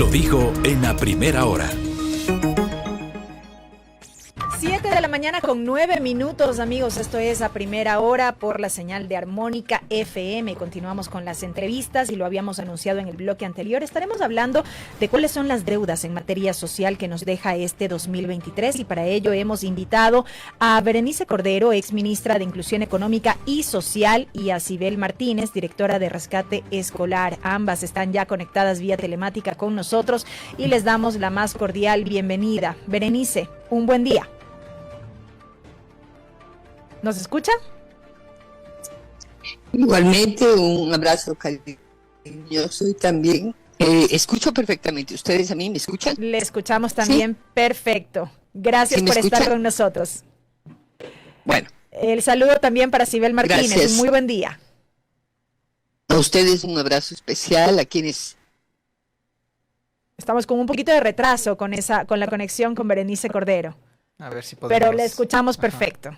lo dijo en la primera hora. 7 de la mañana con 9 minutos, amigos. Esto es A Primera Hora por la señal de Armónica FM. Continuamos con las entrevistas y lo habíamos anunciado en el bloque anterior. Estaremos hablando de cuáles son las deudas en materia social que nos deja este 2023 y para ello hemos invitado a Berenice Cordero, exministra de Inclusión Económica y Social, y a Sibel Martínez, directora de Rescate Escolar. Ambas están ya conectadas vía telemática con nosotros y les damos la más cordial bienvenida. Berenice, un buen día. ¿Nos escucha? Igualmente, un abrazo cariñoso y también escucho perfectamente. ¿Ustedes a mí me escuchan? Le escuchamos también. ¿Sí? Perfecto. Gracias ¿Sí por escuchan? Estar con nosotros. Bueno. El saludo también para Sibel Martínez. Gracias. Muy buen día. A ustedes un abrazo especial, a quienes... Estamos con un poquito de retraso con la conexión con Berenice Cordero. A ver si podemos... Pero le escuchamos perfecto.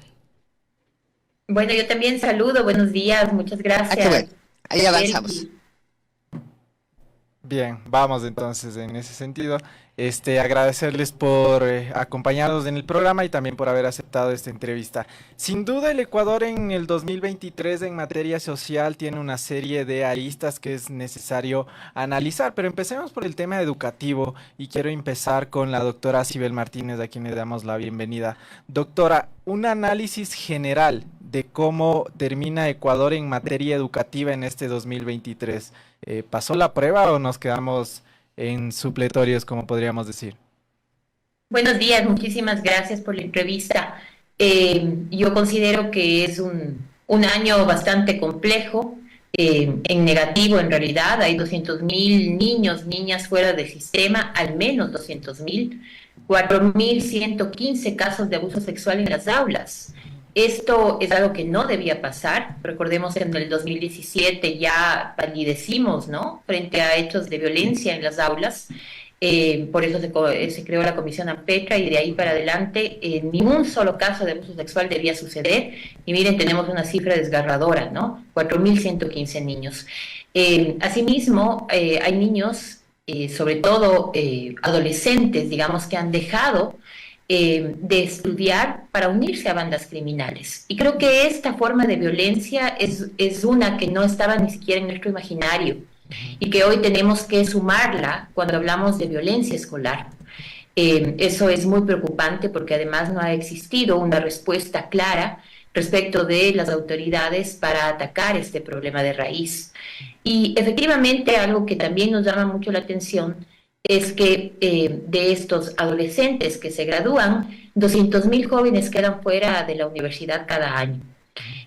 Bueno, yo también saludo, buenos días, muchas gracias. Qué bueno. Ahí avanzamos. Bien, vamos entonces en ese sentido. Agradecerles por acompañarnos en el programa y también por haber aceptado esta entrevista. Sin duda el Ecuador en el 2023 en materia social tiene una serie de aristas que es necesario analizar, pero empecemos por el tema educativo y quiero empezar con la doctora Sibel Martínez, a quien le damos la bienvenida. Doctora, un análisis general de cómo termina Ecuador en materia educativa en este 2023. ¿Pasó la prueba o nos quedamos en supletorios, como podríamos decir? Buenos días, muchísimas gracias por la entrevista. Yo considero que es un año bastante complejo, en negativo en realidad. Hay 200.000 niños, niñas fuera del sistema, al menos 200.000, 4.115 casos de abuso sexual en las aulas. Esto es algo que no debía pasar. Recordemos que en el 2017 ya palidecimos, ¿no?, frente a hechos de violencia en las aulas. Por eso se creó la Comisión AMPETRA y de ahí para adelante ni un solo caso de abuso sexual debía suceder. Y miren, tenemos una cifra desgarradora, ¿no? 4.115 niños. Asimismo, hay niños, sobre todo adolescentes, digamos, que han dejado de estudiar para unirse a bandas criminales. Y creo que esta forma de violencia es una que no estaba ni siquiera en nuestro imaginario y que hoy tenemos que sumarla cuando hablamos de violencia escolar. Eso es muy preocupante porque además no ha existido una respuesta clara respecto de las autoridades para atacar este problema de raíz. Y efectivamente algo que también nos llama mucho la atención es que de estos adolescentes que se gradúan, 200.000 jóvenes quedan fuera de la universidad cada año.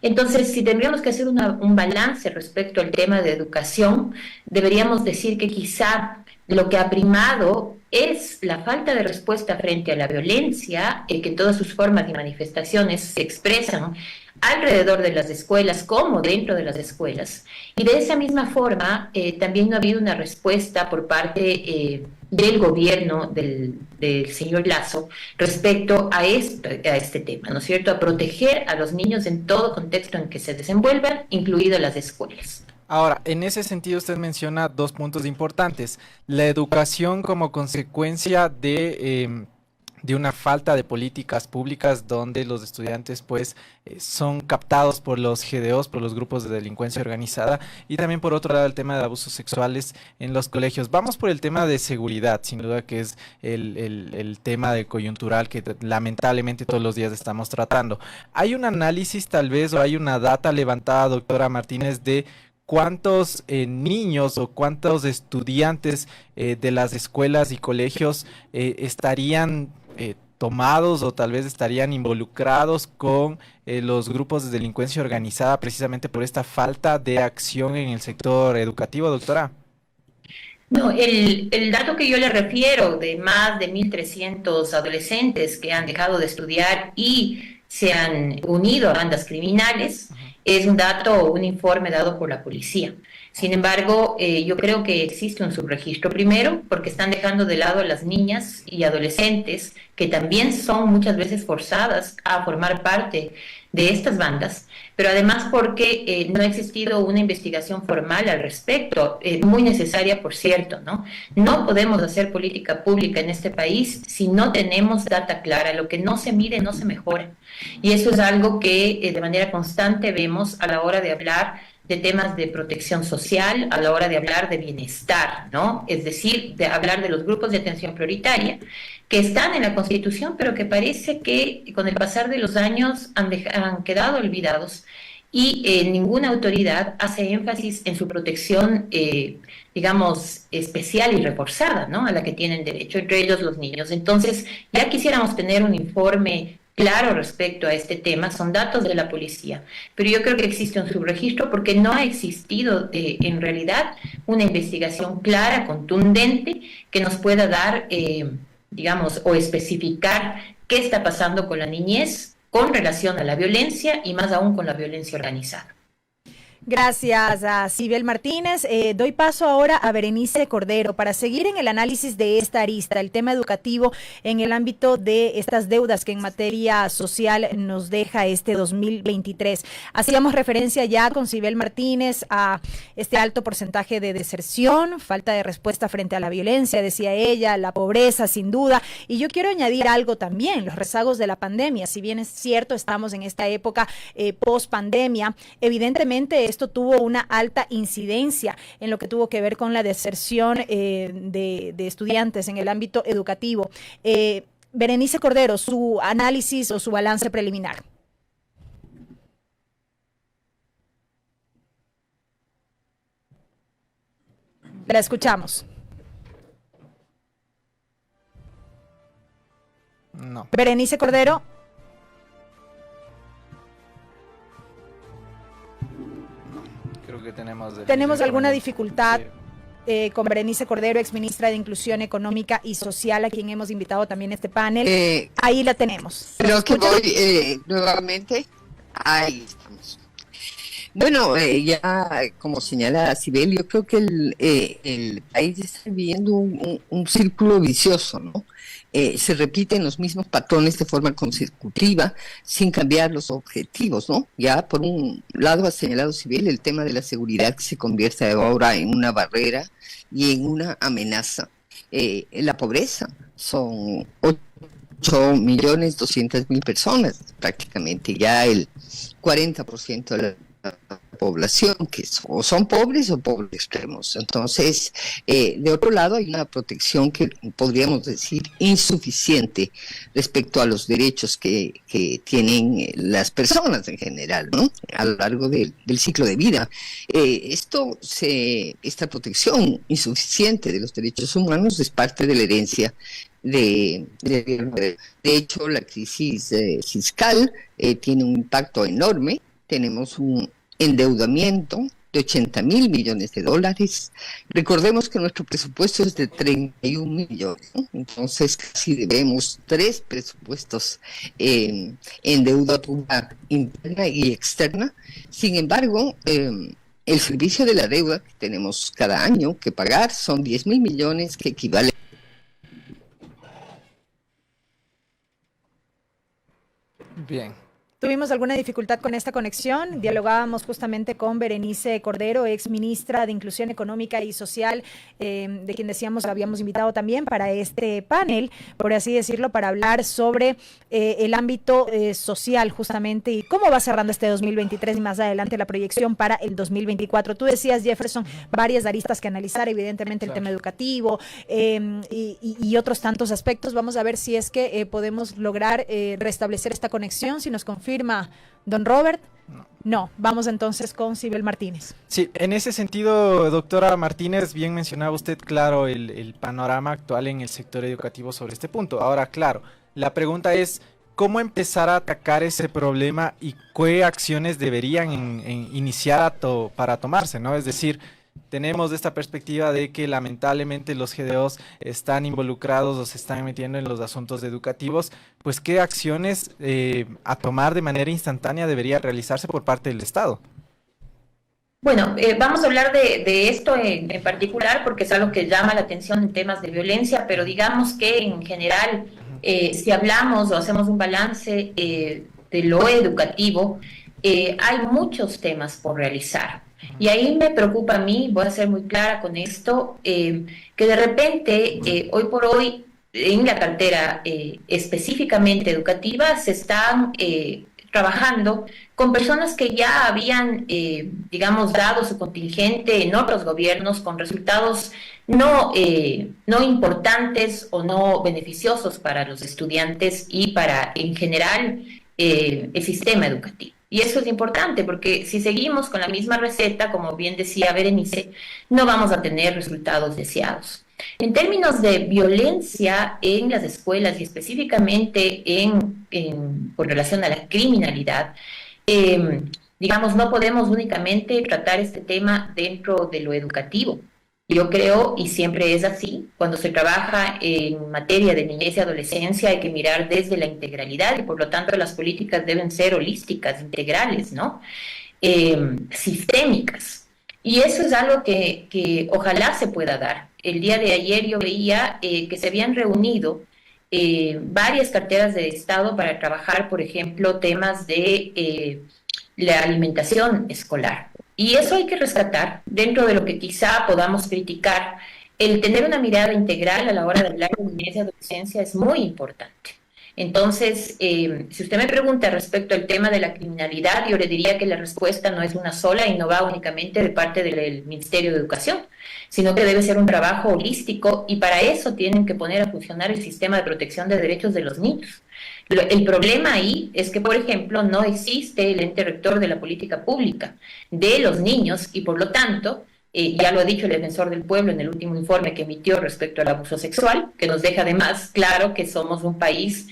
Entonces, si tendríamos que hacer un balance respecto al tema de educación, deberíamos decir que quizá lo que ha primado es la falta de respuesta frente a la violencia, que en todas sus formas y manifestaciones se expresan alrededor de las escuelas como dentro de las escuelas. Y de esa misma forma, también no ha habido una respuesta por parte del gobierno del señor Lasso respecto a este tema, ¿no es cierto?, a proteger a los niños en todo contexto en que se desenvuelvan, incluidas las escuelas. Ahora, en ese sentido usted menciona dos puntos importantes: la educación como consecuencia de una falta de políticas públicas donde los estudiantes son captados por los GDOs, por los grupos de delincuencia organizada, y también por otro lado el tema de abusos sexuales en los colegios. Vamos por el tema de seguridad, sin duda que es el tema de coyuntural que lamentablemente todos los días estamos tratando. ¿Hay un análisis tal vez o hay una data levantada, doctora Martínez, de cuántos niños o cuántos estudiantes de las escuelas y colegios estarían tomados o tal vez estarían involucrados con los grupos de delincuencia organizada precisamente por esta falta de acción en el sector educativo, doctora? No, el dato que yo le refiero de más de 1.300 adolescentes que han dejado de estudiar y se han unido a bandas criminales es un dato, un informe dado por la policía. Sin embargo, yo creo que existe un subregistro, primero, porque están dejando de lado a las niñas y adolescentes, que también son muchas veces forzadas a formar parte de estas bandas, pero además porque no ha existido una investigación formal al respecto, muy necesaria, por cierto, ¿no? No podemos hacer política pública en este país si no tenemos data clara. Lo que no se mide no se mejora. Y eso es algo que de manera constante vemos a la hora de hablar de temas de protección social, a la hora de hablar de bienestar, ¿no? Es decir, de hablar de los grupos de atención prioritaria que están en la Constitución, pero que parece que con el pasar de los años han quedado olvidados y ninguna autoridad hace énfasis en su protección, digamos, especial y reforzada, ¿no? A la que tienen derecho, entre ellos los niños. Entonces, ya quisiéramos tener un informe claro respecto a este tema, son datos de la policía, pero yo creo que existe un subregistro porque no ha existido en realidad una investigación clara, contundente, que nos pueda dar, digamos, o especificar qué está pasando con la niñez con relación a la violencia y más aún con la violencia organizada. Gracias a Sibel Martínez. Doy paso ahora a Berenice Cordero para seguir en el análisis de esta arista, el tema educativo en el ámbito de estas deudas que en materia social nos deja este 2023. Hacíamos referencia ya con Sibel Martínez a este alto porcentaje de deserción, falta de respuesta frente a la violencia, decía ella, la pobreza sin duda. Y yo quiero añadir algo también, los rezagos de la pandemia. Si bien es cierto, estamos en esta época post pandemia, evidentemente esto tuvo una alta incidencia en lo que tuvo que ver con la deserción de estudiantes en el ámbito educativo. Berenice Cordero, su análisis o su balance preliminar. La escuchamos. No. Berenice Cordero. Creo que tenemos alguna dificultad con Berenice Cordero, exministra de Inclusión Económica y Social, a quien hemos invitado también a este panel. Ahí la tenemos. Creo que voy nuevamente. Ahí estamos. Bueno, ya como señala Sibel, yo creo que el país está viviendo un círculo vicioso, ¿no? Se repiten los mismos patrones de forma consecutiva sin cambiar los objetivos, ¿no? Ya por un lado ha señalado Sibel el tema de la seguridad, que se convierte ahora en una barrera y en una amenaza. La pobreza son 8.200.000 personas, prácticamente ya el 40% de la población que o son pobres o pobres extremos. Entonces, de otro lado hay una protección que podríamos decir insuficiente respecto a los derechos que tienen las personas en general, ¿no? A lo largo del ciclo de vida. Esta protección insuficiente de los derechos humanos es parte de la herencia de hecho, la crisis fiscal tiene un impacto enorme. Tenemos un endeudamiento de 80.000 millones de dólares. Recordemos que nuestro presupuesto es de 31 millones, ¿no? Entonces casi debemos 3 presupuestos en deuda pública interna y externa. Sin embargo, el servicio de la deuda que tenemos cada año que pagar son 10.000 millones, que equivale. Bien. Tuvimos alguna dificultad con esta conexión. Dialogábamos justamente con Berenice Cordero, ex ministra de Inclusión Económica y Social, de quien decíamos habíamos invitado también para este panel, por así decirlo, para hablar sobre el ámbito social justamente y cómo va cerrando este 2023 y más adelante la proyección para el 2024. Tú decías, Jefferson, varias aristas que analizar, evidentemente el tema educativo y otros tantos aspectos. Vamos a ver si es que podemos lograr restablecer esta conexión, si nos confirma don Robert. No, vamos entonces con Sibel Martínez. Sí, en ese sentido, doctora Martínez, bien mencionaba usted, claro, el panorama actual en el sector educativo sobre este punto. Ahora, claro, la pregunta es, ¿cómo empezar a atacar ese problema y qué acciones deberían iniciar para tomarse, ¿no? Es decir, tenemos esta perspectiva de que lamentablemente los GDOs están involucrados o se están metiendo en los asuntos educativos, pues ¿qué acciones a tomar de manera instantánea debería realizarse por parte del Estado? Bueno, vamos a hablar de esto en particular porque es algo que llama la atención en temas de violencia, pero digamos que en general, si hablamos o hacemos un balance de lo educativo, hay muchos temas por realizar. Y ahí me preocupa a mí, voy a ser muy clara con esto, que de repente, hoy por hoy, en la cartera específicamente educativa, se están trabajando con personas que ya habían, digamos, dado su contingente en otros gobiernos con resultados no importantes o no beneficiosos para los estudiantes y para, en general, el sistema educativo. Y eso es importante porque si seguimos con la misma receta, como bien decía Berenice, no vamos a tener resultados deseados. En términos de violencia en las escuelas y específicamente con relación a la criminalidad, digamos, no podemos únicamente tratar este tema dentro de lo educativo. Yo creo, y siempre es así, cuando se trabaja en materia de niñez y adolescencia hay que mirar desde la integralidad y por lo tanto las políticas deben ser holísticas, integrales, ¿no? Sistémicas. Y eso es algo que ojalá se pueda dar. El día de ayer yo veía que se habían reunido varias carteras de Estado para trabajar, por ejemplo, temas de la alimentación escolar. Y eso hay que rescatar dentro de lo que quizá podamos criticar. El tener una mirada integral a la hora de hablar de niñez y adolescencia es muy importante. Entonces, si usted me pregunta respecto al tema de la criminalidad, yo le diría que la respuesta no es una sola y no va únicamente de parte del Ministerio de Educación, sino que debe ser un trabajo holístico y para eso tienen que poner a funcionar el sistema de protección de derechos de los niños. El problema ahí es que, por ejemplo, no existe el ente rector de la política pública de los niños y, por lo tanto, ya lo ha dicho el defensor del pueblo en el último informe que emitió respecto al abuso sexual, que nos deja además claro que somos un país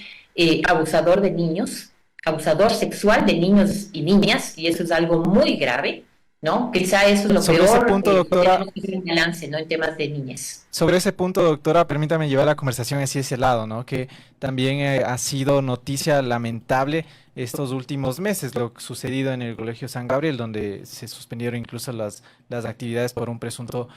abusador de niños, abusador sexual de niños y niñas, y eso es algo muy grave, ¿no? Quizá eso es lo Sobre peor, ese punto, doctora, tenemos que hacer un balance, ¿no? En temas de niñez. sobre ese punto, doctora, permítame llevar la conversación hacia ese lado, ¿no? Que también ha sido noticia lamentable estos últimos meses, lo sucedido en el Colegio San Gabriel, donde se suspendieron incluso las actividades por un presunto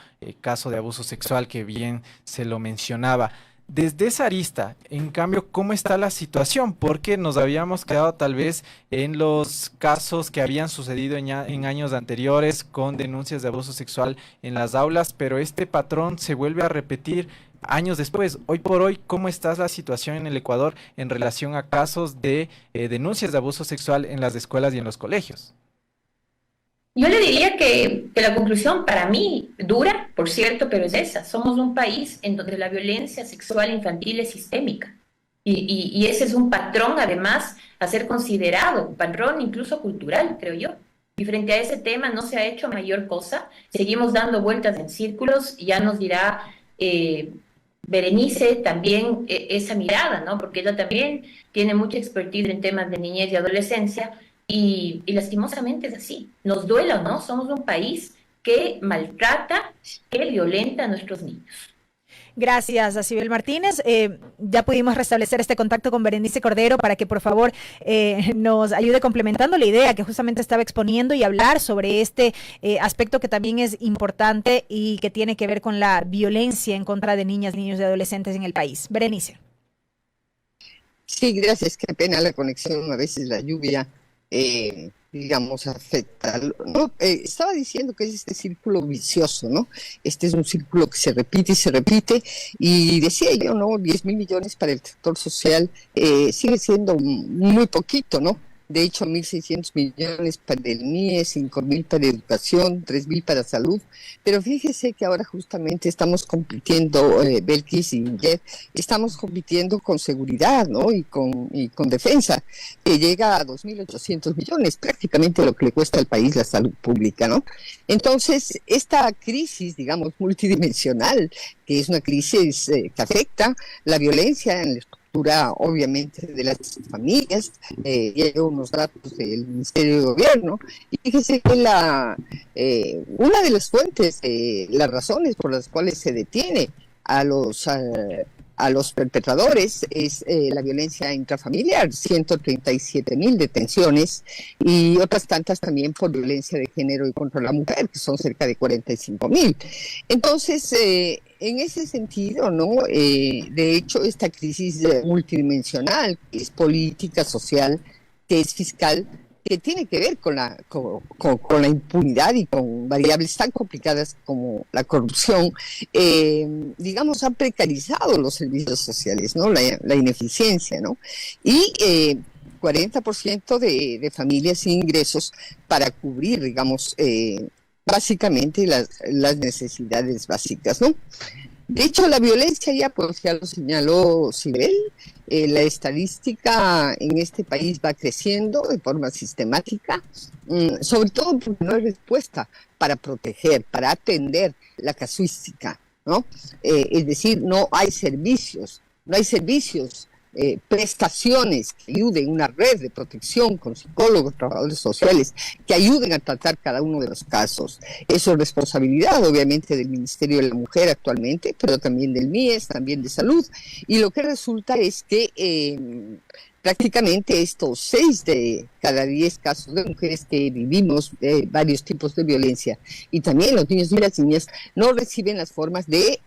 caso de abuso sexual que bien se lo mencionaba. Desde esa arista, en cambio, ¿cómo está la situación? Porque nos habíamos quedado tal vez en los casos que habían sucedido en años anteriores con denuncias de abuso sexual en las aulas, pero este patrón se vuelve a repetir años después. Hoy por hoy, ¿cómo está la situación en el Ecuador en relación a casos de denuncias de abuso sexual en las escuelas y en los colegios? Yo le diría que la conclusión para mí, dura, por cierto, pero es esa. Somos un país en donde la violencia sexual infantil es sistémica. Y ese es un patrón, además, a ser considerado, un patrón incluso cultural, creo yo. Y frente a ese tema no se ha hecho mayor cosa. Seguimos dando vueltas en círculos, ya nos dirá Berenice también esa mirada, ¿no? Porque ella también tiene mucha expertise en temas de niñez y adolescencia. Y lastimosamente es así, nos duela o no, somos un país que maltrata, que violenta a nuestros niños. Gracias a Sibel Martínez. Ya pudimos restablecer este contacto con Berenice Cordero para que por favor nos ayude complementando la idea que justamente estaba exponiendo y hablar sobre este aspecto que también es importante y que tiene que ver con la violencia en contra de niñas, niños y adolescentes en el país. Berenice. Sí, gracias. Qué pena la conexión, a veces la lluvia digamos, afecta, ¿no? Estaba diciendo que es este círculo vicioso, ¿no? Este es un círculo que se repite y se repite, y decía yo, ¿no? 10.000 millones para el sector social sigue siendo muy poquito, ¿no? De hecho, 1.600 millones para el MIE, 5.000 para educación, 3.000 para salud. Pero fíjese que ahora justamente estamos compitiendo, Belkis y Jeff, estamos compitiendo con seguridad, ¿no? Y con defensa, que llega a 2.800 millones, prácticamente lo que le cuesta al país la salud pública, ¿no? Entonces, esta crisis, digamos, multidimensional, que es una crisis que afecta la violencia en la obviamente de las familias, llevo unos datos del Ministerio de Gobierno, y fíjese que una de las fuentes, las razones por las cuales se detiene a los a los perpetradores es la violencia intrafamiliar, 137.000 detenciones y otras tantas también por violencia de género y contra la mujer, que son cerca de 45.000. Entonces, en ese sentido, ¿no? De hecho, esta crisis multidimensional, que es política, social, que es fiscal, que tiene que ver con la impunidad y con variables tan complicadas como la corrupción, digamos, han precarizado los servicios sociales, ¿no? La ineficiencia, ¿no? Y 40% de familias sin ingresos para cubrir, digamos, básicamente las necesidades básicas, ¿no? De hecho, la violencia pues ya lo señaló Sibel, la estadística en este país va creciendo de forma sistemática, sobre todo porque no hay respuesta para proteger, para atender la casuística, ¿no? Es decir, no hay servicios, prestaciones que ayuden, una red de protección con psicólogos, trabajadores sociales, que ayuden a tratar cada uno de los casos. Eso es responsabilidad, obviamente, del Ministerio de la Mujer actualmente, pero también del MIES, también de Salud. Y lo que resulta es que prácticamente estos 6 de cada 10 casos de mujeres que vivimos varios tipos de violencia, y también los niños y las niñas, no reciben las formas de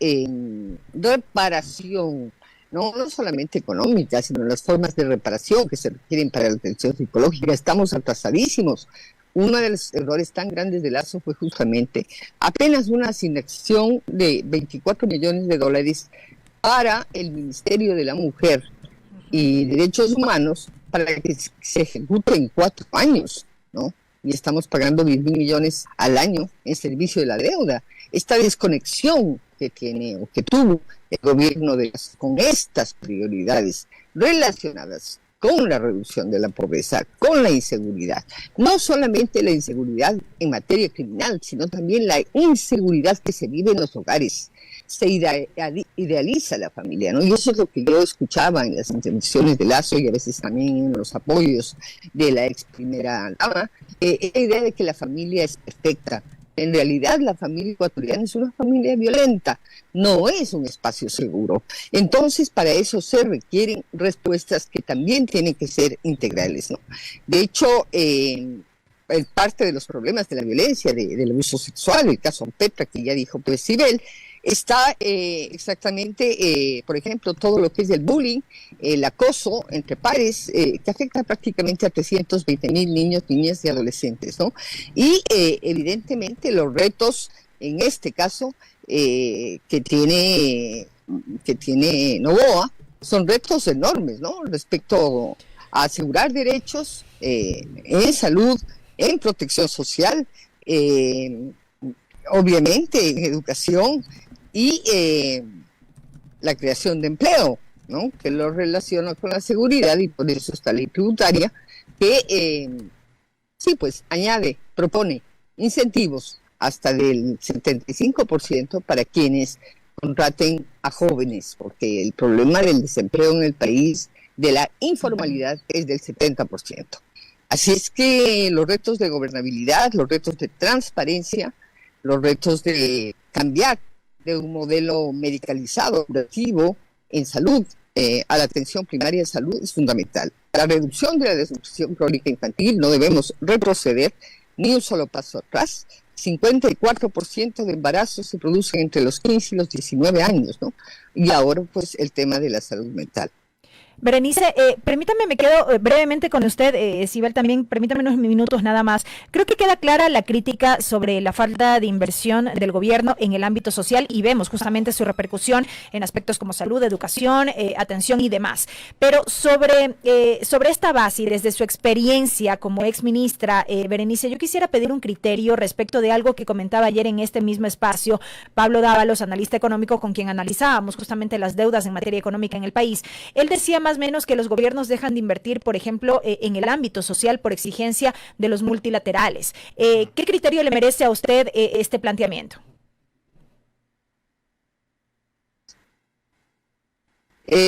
reparación, no solamente económicas, sino las formas de reparación que se requieren para la atención psicológica. Estamos atrasadísimos. Uno de los errores tan grandes de Lazo fue justamente apenas una asignación de $24 millones para el Ministerio de la Mujer y Derechos Humanos para que se ejecute en 4 años, ¿no? Y estamos pagando 10.000 millones al año en servicio de la deuda. Esta desconexión que tiene o que tuvo el gobierno con estas prioridades relacionadas con la reducción de la pobreza, con la inseguridad. No solamente la inseguridad en materia criminal, sino también la inseguridad que se vive en los hogares. Se idealiza la familia, ¿no? Y eso es lo que yo escuchaba en las intervenciones de Lazo y a veces también en los apoyos de la ex primera dama, la idea de que la familia es perfecta. En realidad, la familia ecuatoriana es una familia violenta, no es un espacio seguro. Entonces, para eso se requieren respuestas que también tienen que ser integrales, ¿no? De hecho, parte de los problemas de la violencia, del abuso sexual, el caso Petra, que ya dijo pues Sibel, está exactamente, por ejemplo, todo lo que es el bullying, el acoso entre pares, que afecta prácticamente a 320.000 niños, niñas y adolescentes, ¿no? Y evidentemente los retos, en este caso, que tiene Novoa, son retos enormes, ¿no? Respecto a asegurar derechos en salud, en protección social, obviamente en educación y la creación de empleo, ¿no? Que lo relaciona con la seguridad y por eso esta ley tributaria que sí, pues propone incentivos hasta del 75% para quienes contraten a jóvenes, porque el problema del desempleo en el país, de la informalidad, es del 70%. Así es que los retos de gobernabilidad, los retos de transparencia, los retos de cambiar de un modelo medicalizado, curativo en salud, a la atención primaria de salud es fundamental. La reducción de la desnutrición crónica infantil no debemos retroceder ni un solo paso atrás. 54% de embarazos se producen entre los 15 y los 19 años, ¿no? Y ahora, pues, el tema de la salud mental. Berenice, permítame, me quedo brevemente con usted, Sibel, también, permítame unos minutos nada más. Creo que queda clara la crítica sobre la falta de inversión del gobierno en el ámbito social y vemos justamente su repercusión en aspectos como salud, educación, atención y demás. Pero sobre esta base y desde su experiencia como exministra, Berenice, yo quisiera pedir un criterio respecto de algo que comentaba ayer en este mismo espacio Pablo Dávalos, analista económico, con quien analizábamos justamente las deudas en materia económica en el país. Él decía más o menos que los gobiernos dejan de invertir, por ejemplo, en el ámbito social por exigencia de los multilaterales. ¿Qué criterio le merece a usted este planteamiento?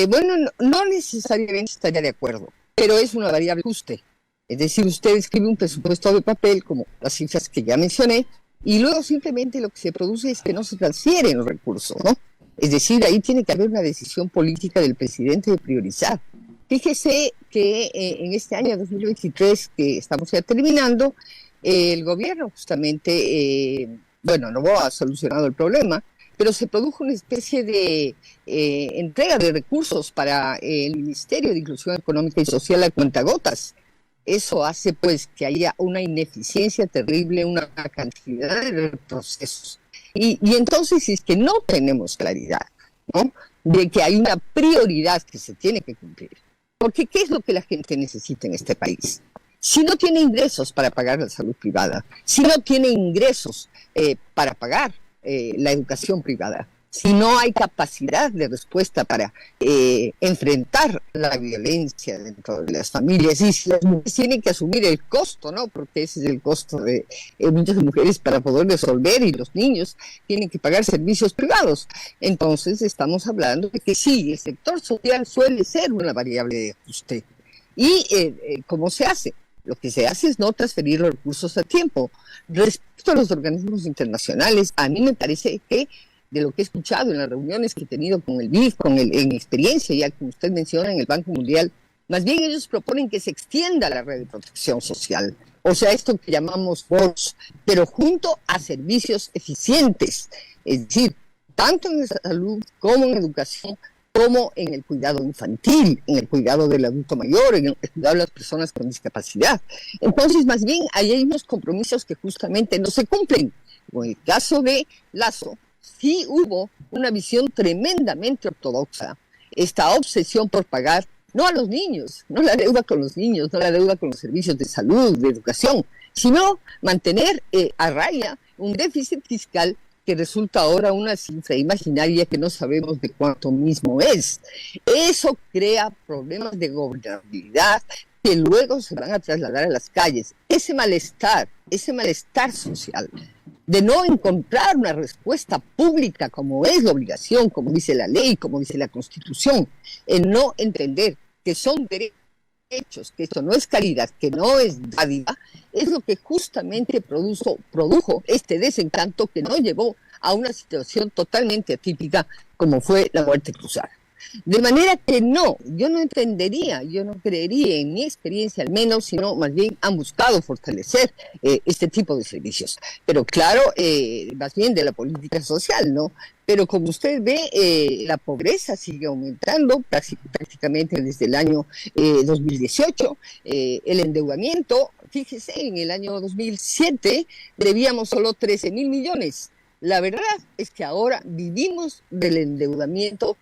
Bueno, no necesariamente estaría de acuerdo, pero es una variable ajuste. Es decir, usted escribe un presupuesto de papel, como las cifras que ya mencioné, y luego simplemente lo que se produce es que no se transfieren los recursos, ¿no? Es decir, ahí tiene que haber una decisión política del presidente de priorizar. Fíjese que en este año 2023, que estamos ya terminando, el gobierno justamente, no ha solucionado el problema, pero se produjo una especie de entrega de recursos para el Ministerio de Inclusión Económica y Social a cuentagotas. Eso hace pues que haya una ineficiencia terrible, una cantidad de procesos. Y entonces es que no tenemos claridad, ¿no?, de que hay una prioridad que se tiene que cumplir. Porque ¿qué es lo que la gente necesita en este país? Si no tiene ingresos para pagar la salud privada, si no tiene ingresos para pagar la educación privada, si no hay capacidad de respuesta para enfrentar la violencia dentro de las familias, y si las mujeres tienen que asumir el costo, ¿no?, porque ese es el costo de muchas mujeres para poder resolver, y los niños tienen que pagar servicios privados, entonces estamos hablando de que sí, el sector social suele ser una variable de ajuste. ¿Y cómo se hace? Lo que se hace es no transferir los recursos a tiempo. Respecto a los organismos internacionales, a mí me parece que, de lo que he escuchado en las reuniones que he tenido con el BIF, en experiencia, ya como usted menciona, en el Banco Mundial, más bien ellos proponen que se extienda la red de protección social, o sea, esto que llamamos BORS, pero junto a servicios eficientes, es decir, tanto en salud como en educación, como en el cuidado infantil, en el cuidado del adulto mayor, en el cuidado de las personas con discapacidad. Entonces, más bien, ahí hay unos compromisos que justamente no se cumplen. En el caso de Lazo, sí hubo una visión tremendamente ortodoxa, esta obsesión por pagar, no a los niños, no la deuda con los niños, no la deuda con los servicios de salud, de educación, sino mantener a raya un déficit fiscal que resulta ahora una cifra imaginaria que no sabemos de cuánto mismo es. Eso crea problemas de gobernabilidad que luego se van a trasladar a las calles. Ese malestar social de no encontrar una respuesta pública como es la obligación, como dice la ley, como dice la Constitución, el no entender que son derechos, que esto no es caridad, que no es dádiva, es lo que justamente produjo este desencanto que nos llevó a una situación totalmente atípica como fue la muerte cruzada. De manera que yo no entendería, yo no creería, en mi experiencia al menos, sino más bien han buscado fortalecer este tipo de servicios. Pero claro, más bien de la política social, ¿no? Pero como usted ve, la pobreza sigue aumentando prácticamente desde el año 2018. El endeudamiento, fíjese, en el año 2007 debíamos solo 13.000 millones. La verdad es que ahora vivimos del endeudamiento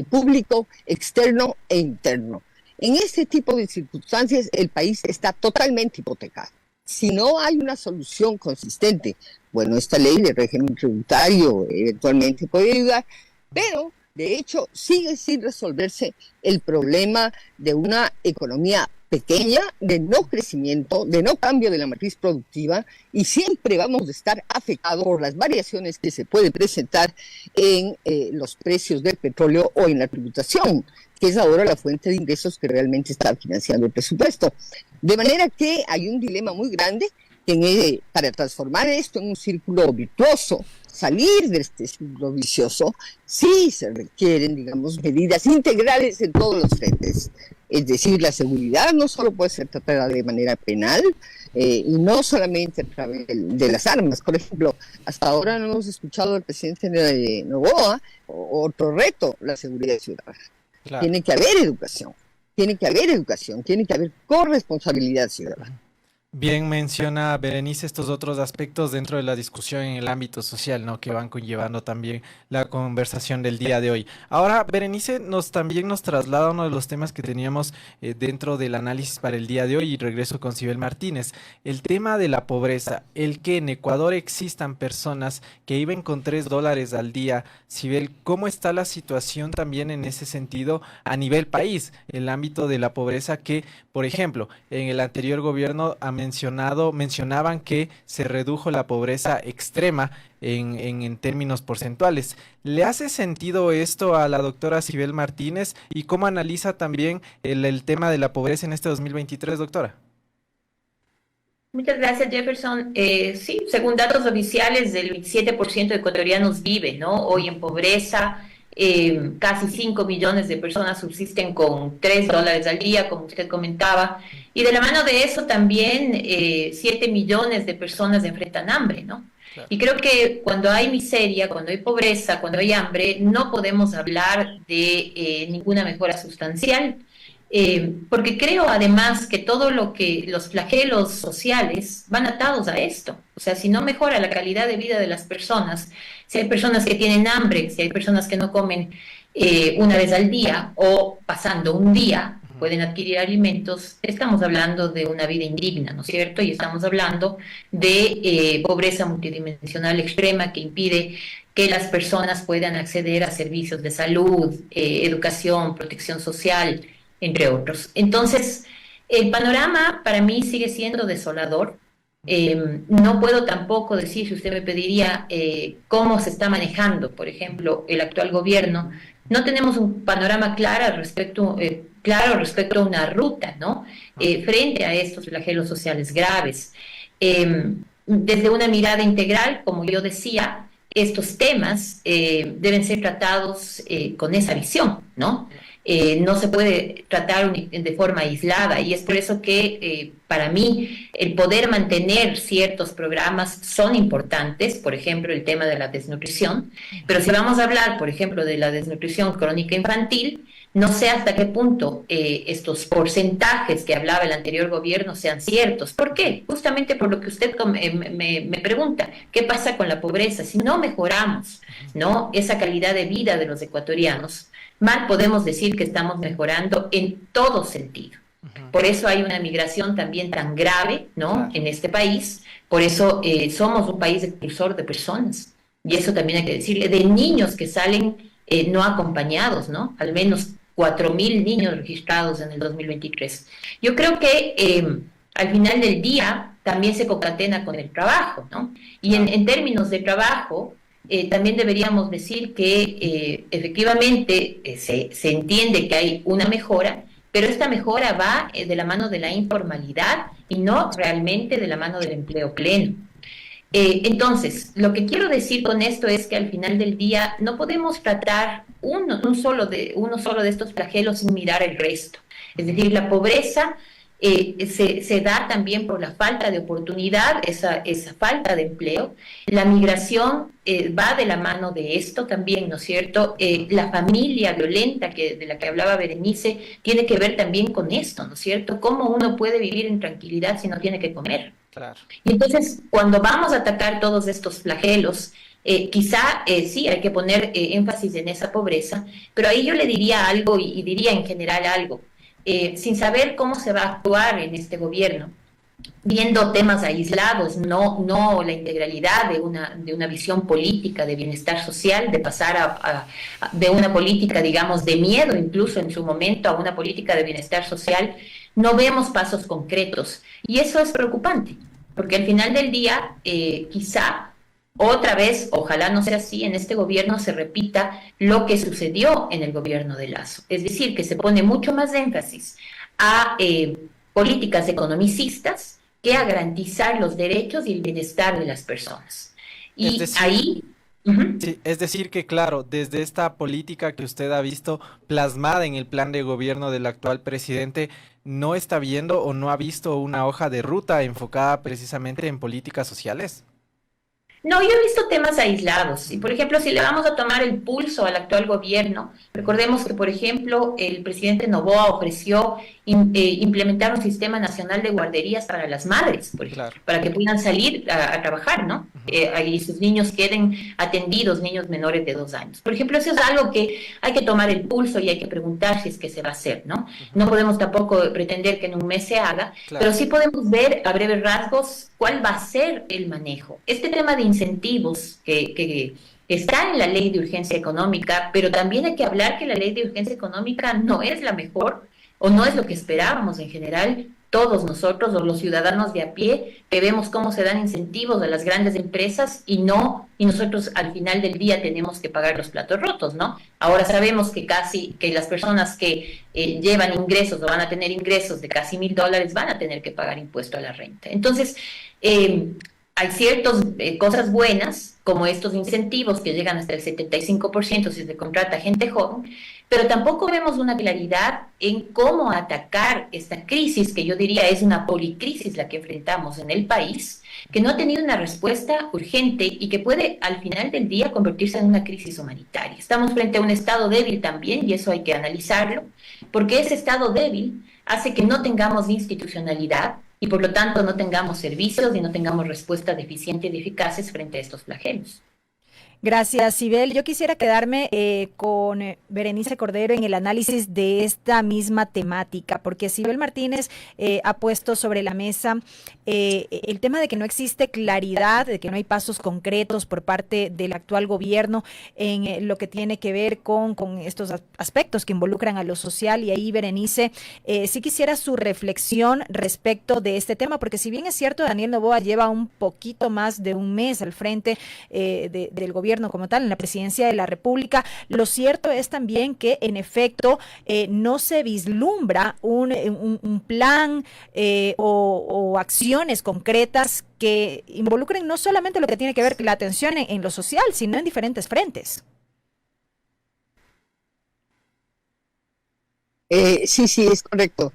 público, externo e interno. En este tipo de circunstancias el país está totalmente hipotecado. Si no hay una solución consistente, bueno, esta ley de régimen tributario eventualmente puede ayudar, pero de hecho sigue sin resolverse el problema de una economía pequeña, de no crecimiento, de no cambio de la matriz productiva, y siempre vamos a estar afectados por las variaciones que se pueden presentar en los precios del petróleo o en la tributación, que es ahora la fuente de ingresos que realmente está financiando el presupuesto. De manera que hay un dilema muy grande para transformar esto en un círculo virtuoso, salir de este círculo vicioso, sí se requieren, digamos, medidas integrales en todos los frentes. Es decir, la seguridad no solo puede ser tratada de manera penal y no solamente a través de las armas. Por ejemplo, hasta ahora no hemos escuchado al presidente de Noboa otro reto, la seguridad ciudadana. Claro. Tiene que haber educación, tiene que haber corresponsabilidad ciudadana. Bien menciona Berenice estos otros aspectos dentro de la discusión en el ámbito social, ¿no?, que van conllevando también la conversación del día de hoy. Ahora, Berenice también nos traslada uno de los temas que teníamos dentro del análisis para el día de hoy, y regreso con Sibel Martínez. El tema de la pobreza, el que en Ecuador existan personas que viven con $3 al día. Sibel, ¿cómo está la situación también en ese sentido a nivel país? El ámbito de la pobreza que, por ejemplo, en el anterior gobierno mencionaban que se redujo la pobreza extrema en términos porcentuales. ¿Le hace sentido esto a la doctora Sibel Martínez? ¿Y cómo analiza también el tema de la pobreza en este 2023, doctora? Muchas gracias, Jefferson. Sí, según datos oficiales, el 27% de ecuatorianos vive, ¿no?, hoy en pobreza. casi 5 millones de personas subsisten con $3 al día, como usted comentaba, y de la mano de eso también 7 millones de personas enfrentan hambre, ¿no? Claro. Y creo que cuando hay miseria, cuando hay pobreza, cuando hay hambre, no podemos hablar de ninguna mejora sustancial, porque creo además que todo lo que los flagelos sociales van atados a esto. O sea, si no mejora la calidad de vida de las personas, si hay personas que tienen hambre, si hay personas que no comen una vez al día o pasando un día pueden adquirir alimentos, estamos hablando de una vida indigna, ¿no es cierto? Y estamos hablando de pobreza multidimensional extrema que impide que las personas puedan acceder a servicios de salud, educación, protección social, entre otros. Entonces, el panorama para mí sigue siendo desolador. No puedo tampoco decir, si usted me pediría cómo se está manejando, por ejemplo, el actual gobierno, no tenemos un panorama claro respecto a una ruta, ¿no? Frente a estos flagelos sociales graves. Desde una mirada integral, como yo decía, estos temas deben ser tratados con esa visión, ¿no? No se puede tratar de forma aislada, y es por eso que para mí el poder mantener ciertos programas son importantes, por ejemplo el tema de la desnutrición, pero si vamos a hablar por ejemplo de la desnutrición crónica infantil, no sé hasta qué punto estos porcentajes que hablaba el anterior gobierno sean ciertos. ¿Por qué? Justamente por lo que usted me pregunta, ¿qué pasa con la pobreza? Si no mejoramos, ¿no?, esa calidad de vida de los ecuatorianos, mal podemos decir que estamos mejorando en todo sentido. Por eso hay una migración también tan grave, ¿no?, en este país. Por eso somos un país expulsor de personas. Y eso también hay que decirle, de niños que salen no acompañados, ¿no? Al menos 4.000 niños registrados en el 2023. Yo creo que al final del día también se concatena con el trabajo, ¿no? Y en términos de trabajo, también deberíamos decir que efectivamente se entiende que hay una mejora, pero esta mejora va de la mano de la informalidad y no realmente de la mano del empleo pleno. Entonces, lo que quiero decir con esto es que al final del día no podemos tratar uno solo de estos flagelos sin mirar el resto. Es decir, la pobreza se da también por la falta de oportunidad, esa falta de empleo. La migración va de la mano de esto también, ¿no es cierto? La familia violenta de la que hablaba Berenice tiene que ver también con esto, ¿no es cierto? ¿Cómo uno puede vivir en tranquilidad si no tiene que comer? Claro. Y entonces, cuando vamos a atacar todos estos flagelos, quizá sí hay que poner énfasis en esa pobreza, pero ahí yo le diría algo y diría en general algo. Sin saber cómo se va a actuar en este gobierno, viendo temas aislados, no la integralidad de una visión política de bienestar social, de pasar de una política, digamos, de miedo incluso en su momento a una política de bienestar social, no vemos pasos concretos. Y eso es preocupante, porque al final del día, quizá otra vez, ojalá no sea así, en este gobierno se repita lo que sucedió en el gobierno de Lasso. Es decir, que se pone mucho más énfasis a políticas economicistas que a garantizar los derechos y el bienestar de las personas. Y ahí... Sí, es decir que claro, desde esta política que usted ha visto plasmada en el plan de gobierno del actual presidente, no está viendo o no ha visto una hoja de ruta enfocada precisamente en políticas sociales. No, yo he visto temas aislados. Y, por ejemplo, si le vamos a tomar el pulso al actual gobierno, recordemos que, por ejemplo, el presidente Noboa ofreció implementar un sistema nacional de guarderías para las madres, por ejemplo, claro, para que puedan salir a trabajar, ¿no? Y sus niños queden atendidos, niños menores de 2 años. Por ejemplo, eso es algo que hay que tomar el pulso y hay que preguntar si es que se va a hacer, ¿no? No podemos tampoco pretender que en un mes se haga, claro, pero sí podemos ver a breves rasgos cuál va a ser el manejo. Este tema de incentivos que está en la ley de urgencia económica, pero también hay que hablar que la ley de urgencia económica no es la mejor o no es lo que esperábamos en general todos nosotros o los ciudadanos de a pie, que vemos cómo se dan incentivos a las grandes empresas y nosotros al final del día tenemos que pagar los platos rotos, ¿no? Ahora sabemos que las personas que llevan ingresos o van a tener ingresos de casi $1.000 van a tener que pagar impuesto a la renta. Entonces, hay ciertas cosas buenas, como estos incentivos que llegan hasta el 75% si se contrata gente joven, pero tampoco vemos una claridad en cómo atacar esta crisis, que yo diría es una policrisis la que enfrentamos en el país, que no ha tenido una respuesta urgente y que puede al final del día convertirse en una crisis humanitaria. Estamos frente a un Estado débil también, y eso hay que analizarlo, porque ese Estado débil hace que no tengamos institucionalidad, y por lo tanto no tengamos servicios y no tengamos respuestas eficientes y eficaces frente a estos flagelos. Gracias, Sibel. Yo quisiera quedarme con Berenice Cordero en el análisis de esta misma temática, porque Sibel Martínez ha puesto sobre la mesa el tema de que no existe claridad, de que no hay pasos concretos por parte del actual gobierno en lo que tiene que ver con estos aspectos que involucran a lo social. Y ahí, Berenice, sí quisiera su reflexión respecto de este tema, porque si bien es cierto, Daniel Noboa lleva un poquito más de un mes al frente del gobierno como tal, en la presidencia de la República, lo cierto es también que en efecto no se vislumbra un plan o acciones concretas que involucren no solamente lo que tiene que ver con la atención en lo social, sino en diferentes frentes. Sí, es correcto.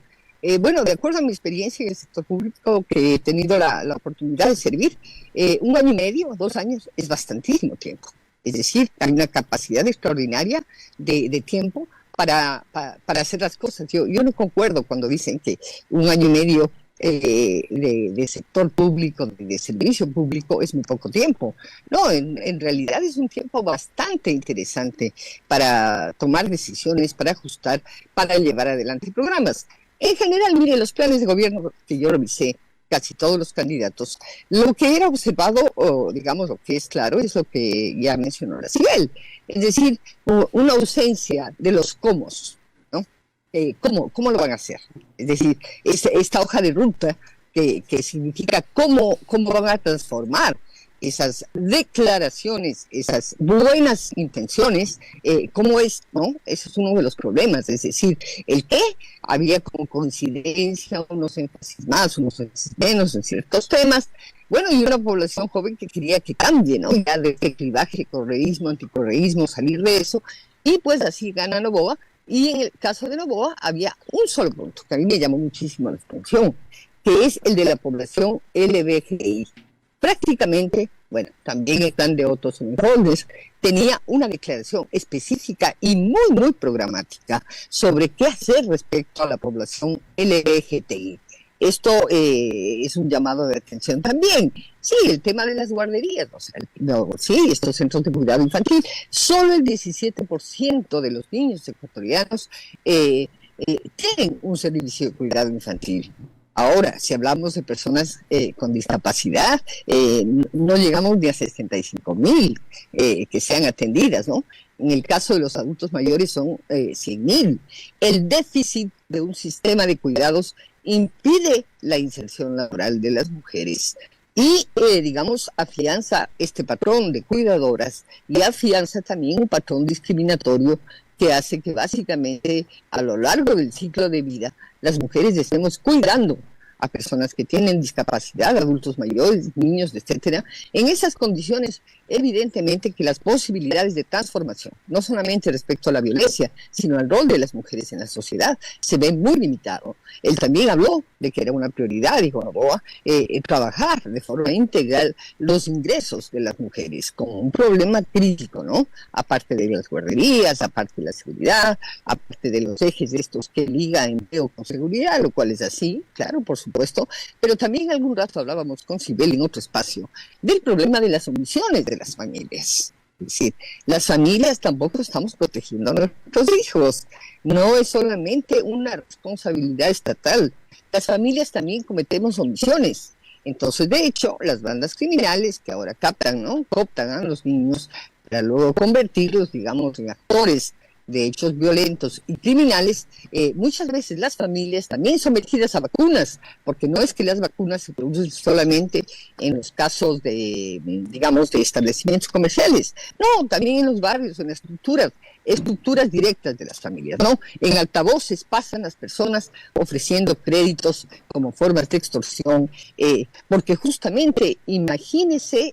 Bueno, de acuerdo a mi experiencia en el sector público, que he tenido la oportunidad de servir, 1 año y medio, 2 años, es bastantísimo tiempo. Es decir, hay una capacidad extraordinaria de tiempo para hacer las cosas. Yo no concuerdo cuando dicen que 1 año y medio de sector público, de servicio público, es muy poco tiempo. No, en realidad es un tiempo bastante interesante para tomar decisiones, para ajustar, para llevar adelante programas. En general, mire, los planes de gobierno que yo revisé, casi todos los candidatos, lo que era observado, o digamos lo que es claro, es lo que ya mencionó la Sibel, es decir, una ausencia de los cómo, ¿no? ¿Cómo lo van a hacer? Es decir, esta hoja de ruta que significa cómo van a transformar esas declaraciones, esas buenas intenciones, ¿cómo es? ¿No? Ese es uno de los problemas, es decir, el qué, había como coincidencia, unos énfasis más, unos énfasis menos en ciertos temas, bueno, y una población joven que quería que cambie, ¿no? Ya de este clivaje, correísmo, anticorreísmo, salir de eso, y pues así gana Noboa, y en el caso de Noboa había un solo punto que a mí me llamó muchísimo la atención, que es el de la población LGBTI. Prácticamente, bueno, también el plan de Otto Sonnenfeld tenía una declaración específica y muy programática sobre qué hacer respecto a la población LGBTI. Esto es un llamado de atención también. Sí, el tema de las guarderías, o sea, sí, estos centros de cuidado infantil, solo el 17% de los niños ecuatorianos tienen un servicio de cuidado infantil. Ahora, si hablamos de personas con discapacidad, no llegamos ni a 65,000 que sean atendidas, ¿no? En el caso de los adultos mayores son 100,000. El déficit de un sistema de cuidados impide la inserción laboral de las mujeres y, digamos, afianza este patrón de cuidadoras y afianza también un patrón discriminatorio que hace que básicamente a lo largo del ciclo de vida las mujeres estemos cuidando a personas que tienen discapacidad, adultos mayores, niños, etcétera. En esas condiciones, evidentemente que las posibilidades de transformación, no solamente respecto a la violencia, sino al rol de las mujeres en la sociedad, se ven muy limitados. Él también habló de que era una prioridad, dijo Noboa, trabajar de forma integral los ingresos de las mujeres, como un problema crítico, ¿no? Aparte de las guarderías, aparte de la seguridad, aparte de los ejes de estos que liga empleo con seguridad, lo cual es así, claro, por supuesto, pero también algún rato hablábamos con Sibel en otro espacio del problema de las omisiones de las familias. Es decir, las familias tampoco estamos protegiendo a nuestros hijos. No es solamente una responsabilidad estatal. Las familias también cometemos omisiones. Entonces, de hecho, las bandas criminales que ahora captan, ¿no? Cooptan a los niños para luego convertirlos, digamos, en actores de hechos violentos y criminales, muchas veces las familias también sometidas a vacunas, porque no es que las vacunas se producen solamente en los casos de, digamos, de establecimientos comerciales, no, también en los barrios, en las estructuras directas de las familias, ¿no? En altavoces pasan las personas ofreciendo créditos como formas de extorsión, porque justamente, imagínese,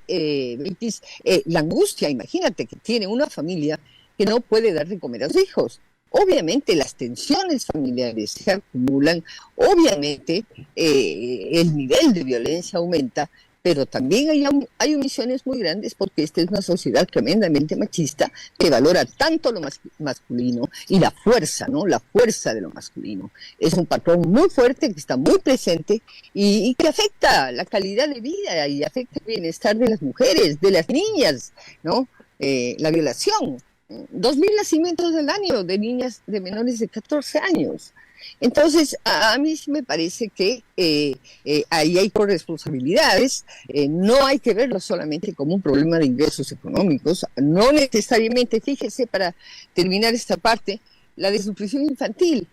la angustia, imagínate que tiene una familia que no puede dar de comer a sus hijos. Obviamente las tensiones familiares se acumulan, obviamente el nivel de violencia aumenta, pero también hay omisiones muy grandes porque esta es una sociedad tremendamente machista que valora tanto lo masculino y la fuerza, ¿no? La fuerza de lo masculino. Es un patrón muy fuerte que está muy presente y que afecta la calidad de vida y afecta el bienestar de las mujeres, de las niñas, ¿no? La violación. 2.000 nacimientos al año de niñas de menores de 14 años. Entonces, a mí sí me parece que ahí hay corresponsabilidades, no hay que verlo solamente como un problema de ingresos económicos, no necesariamente, fíjese, para terminar esta parte, la desnutrición infantil,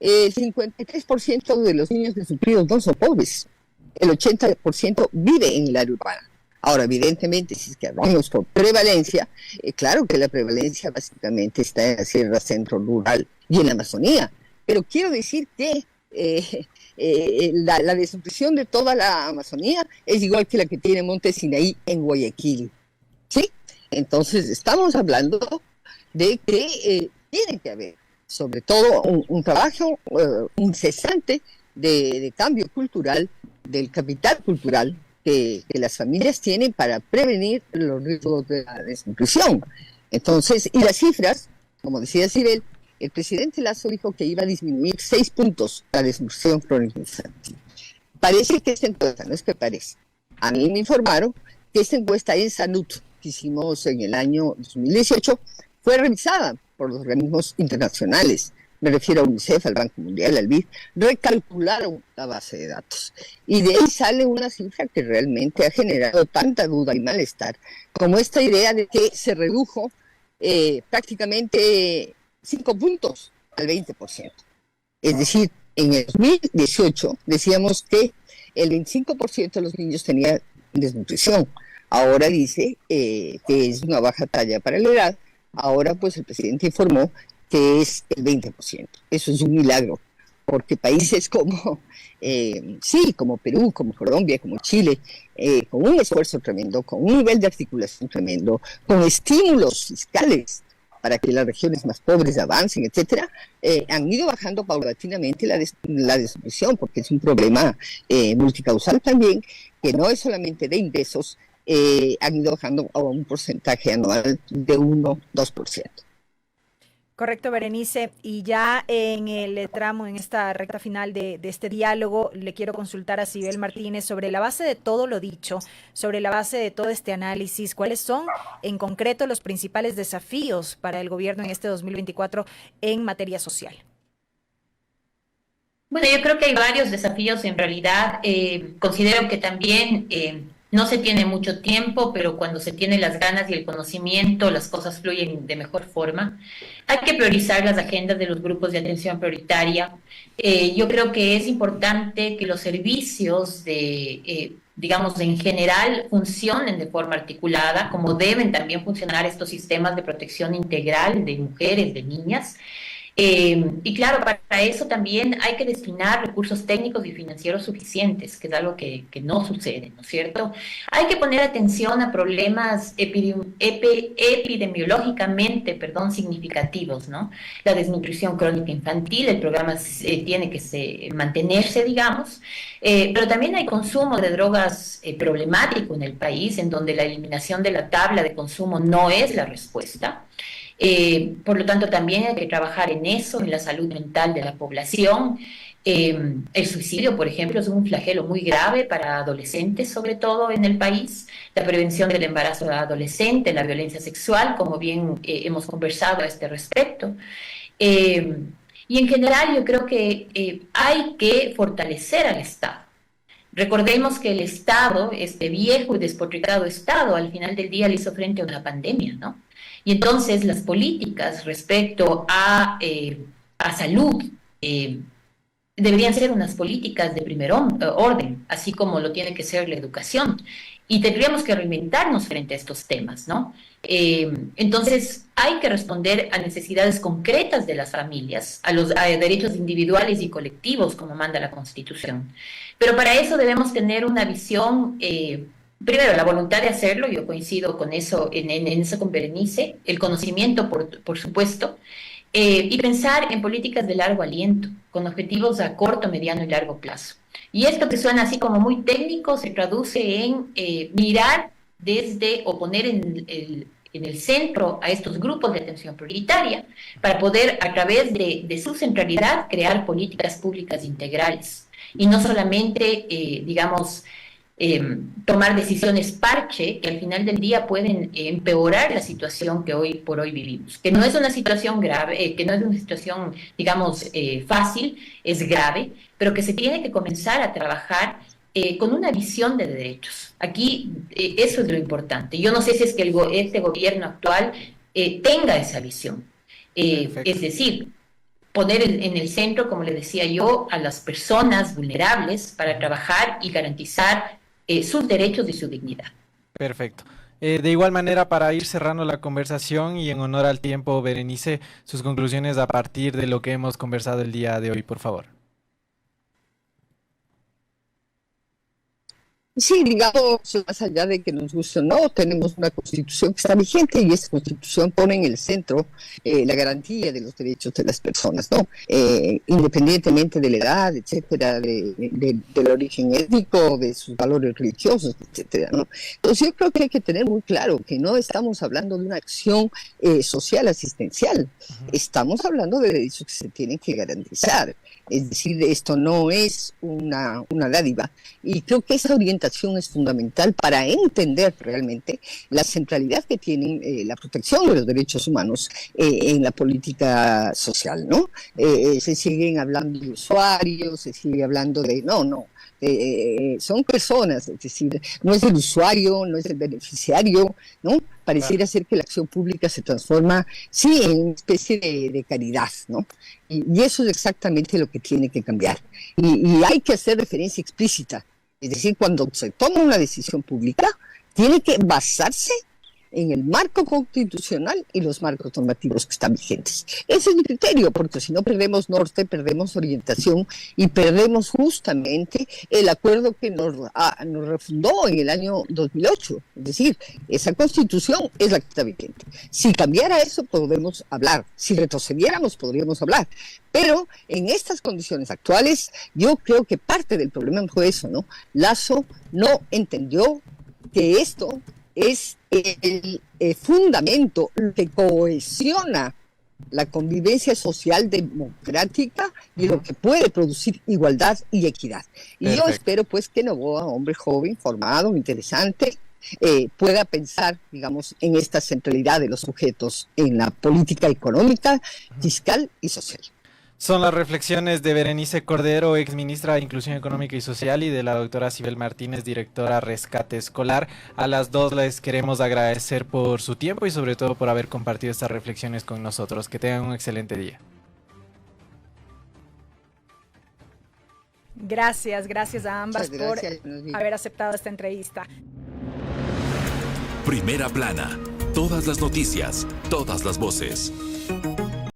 el 53% de los niños desnutridos no son pobres, el 80% vive en el área urbana. Ahora, evidentemente, si es que hablamos por prevalencia, claro que la prevalencia básicamente está en la Sierra Centro Rural y en la Amazonía, pero quiero decir que la desnutrición de toda la Amazonía es igual que la que tiene Monte Sinaí en Guayaquil, ¿sí? Entonces, estamos hablando de que tiene que haber, sobre todo, un trabajo incesante de cambio cultural, del capital cultural, que las familias tienen para prevenir los riesgos de la desnutrición. Entonces, y las cifras, como decía Cyril, el presidente Lazo dijo que iba a disminuir 6 puntos la desnutrición crónica infantil. Parece que esta encuesta, no es que parece, a mí me informaron que esta encuesta en Sanud, que hicimos en el año 2018, fue revisada por los organismos internacionales. Me refiero a UNICEF, al Banco Mundial, al BID, recalcularon la base de datos. Y de ahí sale una cifra que realmente ha generado tanta duda y malestar, como esta idea de que se redujo prácticamente 5 puntos al 20%. Es decir, en el 2018 decíamos que el 25% de los niños tenía desnutrición. Ahora dice que es una baja talla para la edad. Ahora pues el presidente informó que es el 20%. Eso es un milagro, porque países como, como Perú, como Colombia, como Chile, con un esfuerzo tremendo, con un nivel de articulación tremendo, con estímulos fiscales para que las regiones más pobres avancen, etcétera, han ido bajando paulatinamente la desnutrición, porque es un problema multicausal también, que no es solamente de ingresos, han ido bajando a un porcentaje anual de 1-2%. Correcto, Berenice. Y ya en el tramo, en esta recta final de este diálogo, le quiero consultar a Sibel Martínez sobre la base de todo lo dicho, sobre la base de todo este análisis, cuáles son en concreto los principales desafíos para el gobierno en este 2024 en materia social. Bueno, yo creo que hay varios desafíos en realidad. Considero que también no se tiene mucho tiempo, pero cuando se tiene las ganas y el conocimiento, las cosas fluyen de mejor forma. Hay que priorizar las agendas de los grupos de atención prioritaria. Yo creo que es importante que los servicios digamos, en general funcionen de forma articulada, como deben también funcionar estos sistemas de protección integral de mujeres, de niñas. Y claro, para eso también hay que destinar recursos técnicos y financieros suficientes, que es algo que no sucede, ¿no es cierto? Hay que poner atención a problemas epidemiológicamente, significativos, ¿no? La desnutrición crónica infantil, el programa tiene que mantenerse, digamos, pero también hay consumo de drogas problemático en el país, en donde la eliminación de la tabla de consumo no es la respuesta. Por lo tanto, también hay que trabajar en eso, en la salud mental de la población. El suicidio, por ejemplo, es un flagelo muy grave para adolescentes, sobre todo en el país. La prevención del embarazo adolescente, la violencia sexual, como bien hemos conversado a este respecto. Y en general yo creo que hay que fortalecer al Estado. Recordemos que el Estado, este viejo y despotricado Estado, al final del día le hizo frente a una pandemia, ¿no? Y entonces las políticas respecto a salud deberían ser unas políticas de primer orden, así como lo tiene que ser la educación. Y tendríamos que reinventarnos frente a estos temas, ¿no? Entonces, hay que responder a necesidades concretas de las familias, a derechos individuales y colectivos, como manda la Constitución. Pero para eso debemos tener una visión, primero, la voluntad de hacerlo, yo coincido con eso, en eso con Berenice, el conocimiento, por supuesto, y pensar en políticas de largo aliento, con objetivos a corto, mediano y largo plazo. Y esto que suena así como muy técnico se traduce en mirar desde o poner en el centro a estos grupos de atención prioritaria para poder, a través de su centralidad, crear políticas públicas integrales y no solamente, digamos, tomar decisiones parche que al final del día pueden empeorar la situación que hoy por hoy vivimos, que no es una situación grave, que no es una situación, digamos, fácil, es grave, pero que se tiene que comenzar a trabajar con una visión de derechos. Aquí eso es lo importante. Yo no sé si es que este gobierno actual tenga esa visión. Es decir, poner en el centro, como le decía yo, a las personas vulnerables para trabajar y garantizar sus derechos y su dignidad. Perfecto. De igual manera, para ir cerrando la conversación y en honor al tiempo, Berenice, sus conclusiones a partir de lo que hemos conversado el día de hoy, por favor. Sí, digamos, más allá de que nos guste o no, tenemos una constitución que está vigente y esta constitución pone en el centro la garantía de los derechos de las personas, ¿no? Independientemente de la edad, etcétera, del origen étnico, de sus valores religiosos, etcétera, ¿no? Entonces yo creo que hay que tener muy claro que no estamos hablando de una acción social asistencial, estamos hablando de derechos que se tienen que garantizar. Es decir, esto no es una dádiva. Y creo que esa orientación es fundamental para entender realmente la centralidad que tiene la protección de los derechos humanos en la política social, ¿no? Se siguen hablando de usuarios, se sigue hablando de... No. Son personas, es decir, no es el usuario, no es el beneficiario, ¿no? Pareciera ser que la acción pública se transforma, sí, en una especie de caridad, ¿no? Y eso es exactamente lo que tiene que cambiar. Y hay que hacer referencia explícita, es decir, cuando se toma una decisión pública, tiene que basarse en el marco constitucional y los marcos normativos que están vigentes. Ese es mi criterio, porque si no perdemos norte, perdemos orientación y perdemos justamente el acuerdo que nos refundó en el año 2008. Es decir, esa constitución es la que está vigente. Si cambiara eso, podemos hablar. Si retrocediéramos, podríamos hablar. Pero en estas condiciones actuales, yo creo que parte del problema fue eso, ¿no? Lasso no entendió que esto es el fundamento que cohesiona la convivencia social democrática y lo que puede producir igualdad y equidad. Y Perfecto. Yo espero pues que Noboa, hombre joven, formado, interesante, pueda pensar, digamos, en esta centralidad de los sujetos en la política económica, fiscal y social. Son las reflexiones de Berenice Cordero, ex ministra de Inclusión Económica y Social, y de la doctora Sibel Martínez, directora Rescate Escolar. A las dos les queremos agradecer por su tiempo y sobre todo por haber compartido estas reflexiones con nosotros. Que tengan un excelente día. Gracias a ambas por haber aceptado esta entrevista. Primera Plana, todas las noticias, todas las voces.